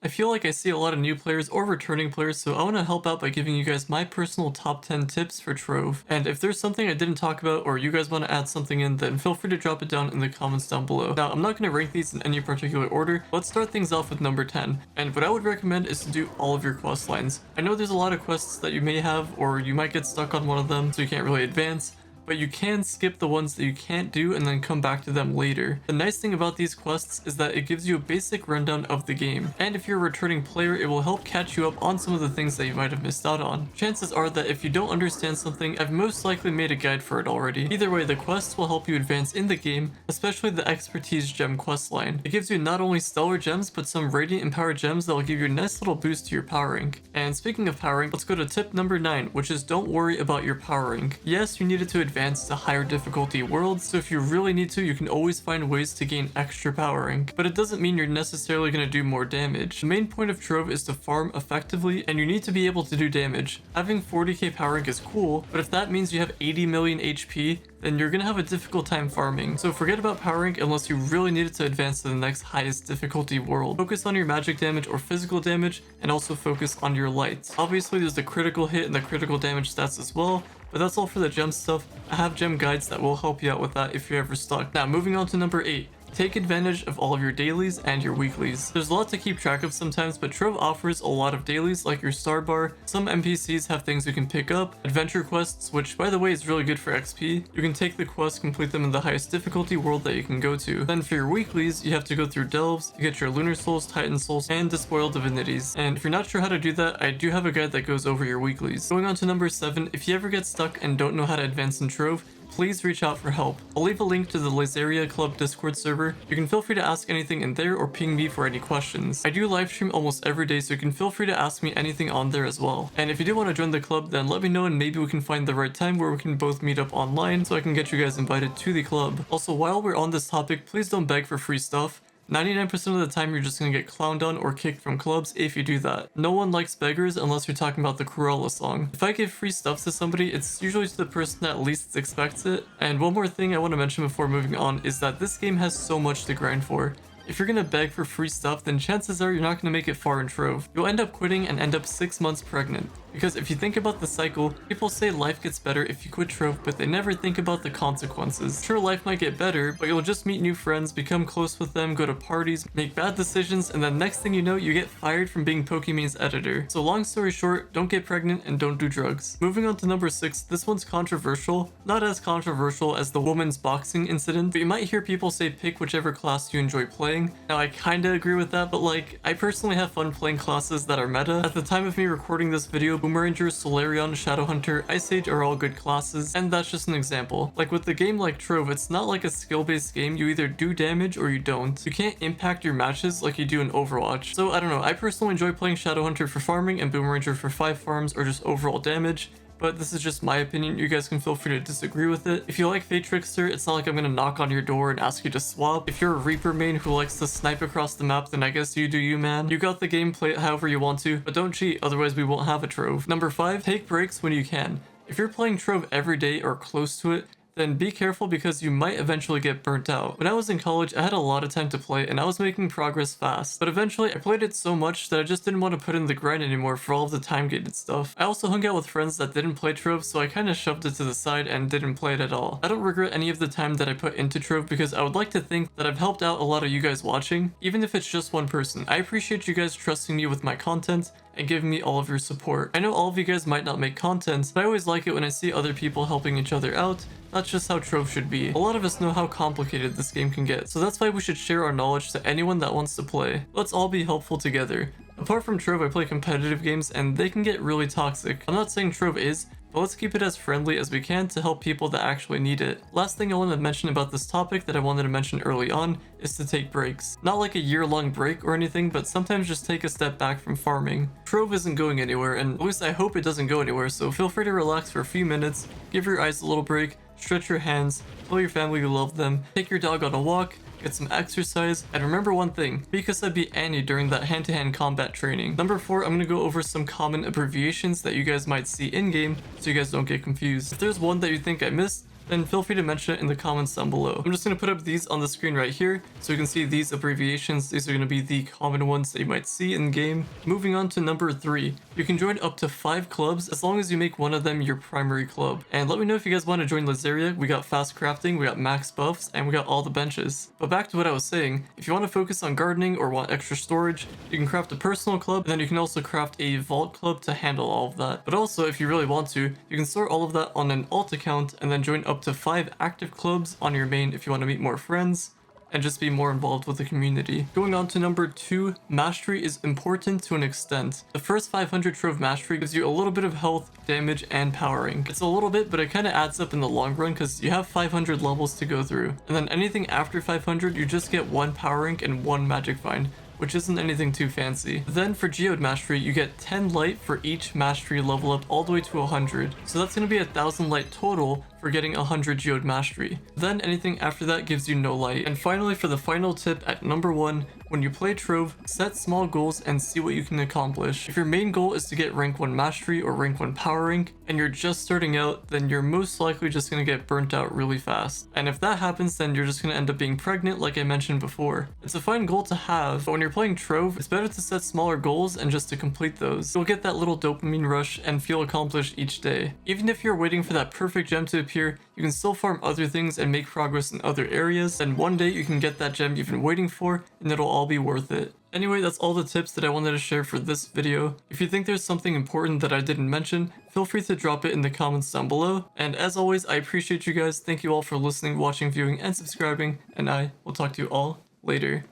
I feel like I see a lot of new players or returning players, so I want to help out by giving you guys my personal top 10 tips for Trove. And if there's something I didn't talk about or you guys want to add something in, then feel free to drop it down in the comments down below. Now, I'm not going to rank these in any particular order. Let's start things off with number 10. And what I would recommend is to do all of your quest lines. I know there's a lot of quests that you may have, or you might get stuck on one of them, so you can't really advance, but you can skip the ones that you can't do and then come back to them later. The nice thing about these quests is that it gives you a basic rundown of the game, and if you're a returning player, it will help catch you up on some of the things that you might have missed out on. Chances are that if you don't understand something, I've most likely made a guide for it already. Either way, the quests will help you advance in the game, especially the expertise gem quest line. It gives you not only stellar gems, but some radiant empowered gems that will give you a nice little boost to your power rank. And speaking of power rank, let's go to tip number 9, which is don't worry about your power rank. Yes, you need it to advance to higher difficulty worlds, so if you really need to, you can always find ways to gain extra power rank, but it doesn't mean you're necessarily going to do more damage. The main point of Trove is to farm effectively, and you need to be able to do damage. Having 40k power rank is cool, but if that means you have 80 million HP, then you're gonna have a difficult time farming. So forget about power rank unless you really need it to advance to the next highest difficulty world. Focus on your magic damage or physical damage, and also focus on your light. Obviously there's the critical hit and the critical damage stats as well, but that's all for the gem stuff. I have gem guides that will help you out with that if you're ever stuck. Now moving on to number 8. Take advantage of all of your dailies and your weeklies. There's a lot to keep track of sometimes, but Trove offers a lot of dailies like your star bar. Some NPCs have things you can pick up, adventure quests, which by the way is really good for XP. You can take the quests, complete them in the highest difficulty world that you can go to. Then for your weeklies, you have to go through delves, you get your lunar souls, titan souls, and despoiled divinities. And if you're not sure how to do that, I do have a guide that goes over your weeklies. Going on to number 7, if you ever get stuck and don't know how to advance in Trove, please reach out for help. I'll leave a link to the Lazaria Club Discord server. You can feel free to ask anything in there or ping me for any questions. I do live stream almost every day, so you can feel free to ask me anything on there as well. And if you do want to join the club, then let me know and maybe we can find the right time where we can both meet up online so I can get you guys invited to the club. Also, while we're on this topic, please don't beg for free stuff. 99% of the time you're just gonna get clowned on or kicked from clubs if you do that. No one likes beggars unless you're talking about the Cruella song. If I give free stuff to somebody, it's usually to the person that least expects it. And one more thing I want to mention before moving on is that this game has so much to grind for. If you're gonna beg for free stuff, then chances are you're not gonna make it far in Trove. You'll end up quitting and end up 6 months pregnant. Because if you think about the cycle, people say life gets better if you quit Trove, but they never think about the consequences. Sure, life might get better, but you'll just meet new friends, become close with them, go to parties, make bad decisions, and then next thing you know, you get fired from being Pokemon's editor. So long story short, don't get pregnant and don't do drugs. Moving on to number 6, this one's controversial. Not as controversial as the woman's boxing incident, but you might hear people say pick whichever class you enjoy playing. Now I kinda agree with that, but like, I personally have fun playing classes that are meta. At the time of me recording this video, Boomerranger, Solarion, Shadowhunter, Ice Age are all good classes, and that's just an example. Like with the game like Trove, it's not like a skill-based game. You either do damage or you don't. You can't impact your matches like you do in Overwatch. So I don't know, I personally enjoy playing Shadowhunter for farming and Boomerranger for 5 farms or just overall damage. But this is just my opinion. You guys can feel free to disagree with it. If you like Fate Trickster, it's not like I'm gonna knock on your door and ask you to swap. If you're a Reaper main who likes to snipe across the map, then I guess you do you, man. You got the game, play it however you want to, but don't cheat, otherwise we won't have a Trove. Number 5, take breaks when you can. If you're playing Trove every day or close to it, then be careful because you might eventually get burnt out. When I was in college, I had a lot of time to play and I was making progress fast, but eventually I played it so much that I just didn't want to put in the grind anymore for all of the time-gated stuff. I also hung out with friends that didn't play Trove, so I kinda shoved it to the side and didn't play it at all. I don't regret any of the time that I put into Trove because I would like to think that I've helped out a lot of you guys watching, even if it's just one person. I appreciate you guys trusting me with my content and giving me all of your support. I know all of you guys might not make content, but I always like it when I see other people helping each other out. That's just how Trove should be. A lot of us know how complicated this game can get, so that's why we should share our knowledge to anyone that wants to play. Let's all be helpful together. Apart from Trove, I play competitive games and they can get really toxic. I'm not saying Trove is, but let's keep it as friendly as we can to help people that actually need it. Last thing I want to mention about this topic that I wanted to mention early on is to take breaks. Not like a year-long break or anything, but sometimes just take a step back from farming. Trove isn't going anywhere, and at least I hope it doesn't go anywhere, so feel free to relax for a few minutes, give your eyes a little break, stretch your hands, tell your family you love them, take your dog on a walk, get some exercise, and remember one thing, Pika beat Annie during that hand-to-hand combat training. Number 4, I'm gonna go over some common abbreviations that you guys might see in-game so you guys don't get confused. If there's one that you think I missed, then feel free to mention it in the comments down below. I'm just going to put up these on the screen right here so you can see these abbreviations. These are going to be the common ones that you might see in game. Moving on to number 3, you can join up to 5 clubs as long as you make one of them your primary club. And let me know if you guys want to join Lazaria. We got fast crafting, we got max buffs, and we got all the benches. But back to what I was saying, if you want to focus on gardening or want extra storage, you can craft a personal club, and then you can also craft a vault club to handle all of that. But also, if you really want to, you can store all of that on an alt account and then join up to 5 active clubs on your main if you want to meet more friends and just be more involved with the community. Going on to number 2, mastery is important to an extent. The first 500 Trove mastery gives you a little bit of health, damage, and powering. It's a little bit, but it kind of adds up in the long run because you have 500 levels to go through. And then anything after 500, you just get 1 power rank and 1 magic find, which isn't anything too fancy. Then for Geode Mastery, you get 10 light for each mastery level up all the way to 100. So that's going to be 1,000 light total for getting 100 Geode Mastery. Then anything after that gives you no light. And finally, for the final tip at number 1, when you play Trove, set small goals and see what you can accomplish. If your main goal is to get rank 1 mastery or rank 1 power rank, and you're just starting out, then you're most likely just going to get burnt out really fast. And if that happens, then you're just going to end up being pregnant like I mentioned before. It's a fine goal to have, but when you're playing Trove, it's better to set smaller goals and just to complete those. You'll get that little dopamine rush and feel accomplished each day. Even if you're waiting for that perfect gem to appear, you can still farm other things and make progress in other areas, and one day you can get that gem you've been waiting for, and it'll all be worth it. Anyway, that's all the tips that I wanted to share for this video. If you think there's something important that I didn't mention, feel free to drop it in the comments down below. And as always, I appreciate you guys. Thank you all for listening, watching, viewing, and subscribing, and I will talk to you all later.